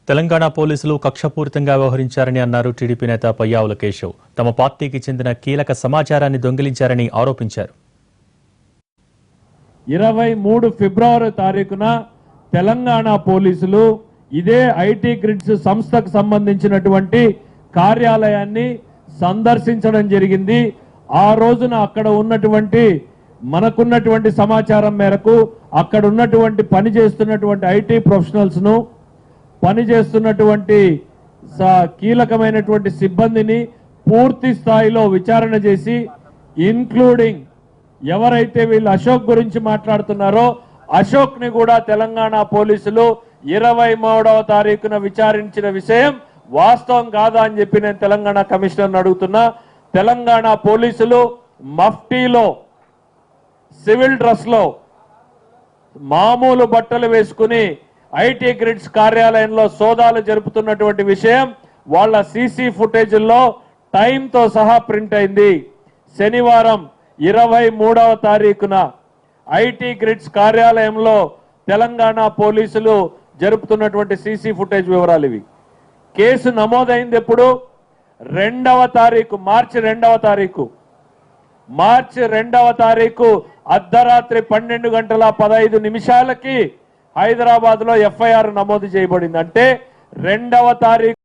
తెలంగాణ పోలీసులు కక్షపూరితంగా వ్యవహరించారని అన్నారు టీడీపీ నేత పయ్యావుల కేశవ్. తమ పార్టీకి చెందిన కీలక సమాచారాన్ని దొంగిలించారని ఆరోపించారు. 23 ఫిబ్రవరి తారీఖున తెలంగాణ పోలీసులు ఇదే ఐటీ గ్రిడ్స్ సంస్థకు సంబంధించినటువంటి కార్యాలయాన్ని సందర్శించడం జరిగింది. ఆ రోజున అక్కడ ఉన్నటువంటి మనకున్నటువంటి సమాచారం మేరకు అక్కడ ఉన్నటువంటి పనిచేస్తున్నటువంటి ఐటీ ప్రొఫెషనల్స్ ను పనిచేస్తున్నటువంటి కీలకమైనటువంటి సిబ్బందిని పూర్తి స్థాయిలో విచారణ చేసి ఇన్క్లూడింగ్ ఎవరైతే వీళ్ళు అశోక్ గురించి మాట్లాడుతున్నారో అశోక్ ని కూడా తెలంగాణ పోలీసులు 23వ తారీఖున విచారించిన విషయం వాస్తవం కాదా అని చెప్పి నేను తెలంగాణ కమిషనర్ అడుగుతున్నా. తెలంగాణ పోలీసులు మఫ్టీలో సివిల్ డ్రెస్ లో మామూలు బట్టలు వేసుకుని ఐటీ గ్రిడ్స్ కార్యాలయంలో సోదాలు జరుపుతున్నటువంటి విషయం వాళ్ళ సీసీ ఫుటేజ్లో టైంతో సహా ప్రింట్ అయింది. శనివారం 23వ తారీఖున ఐటీ గ్రిడ్స్ కార్యాలయంలో తెలంగాణ పోలీసులు జరుపుతున్నటువంటి సీసీ ఫుటేజ్ వివరాలు ఇవి. కేసు నమోదైంది ఎప్పుడు? 2వ తారీఖు మార్చి 2వ తారీఖు అర్ధరాత్రి 12:15 హైదరాబాద్ లో ఎఫ్ఐఆర్ నమోదు చేయబడింది. అంటే 2వ తారీఖు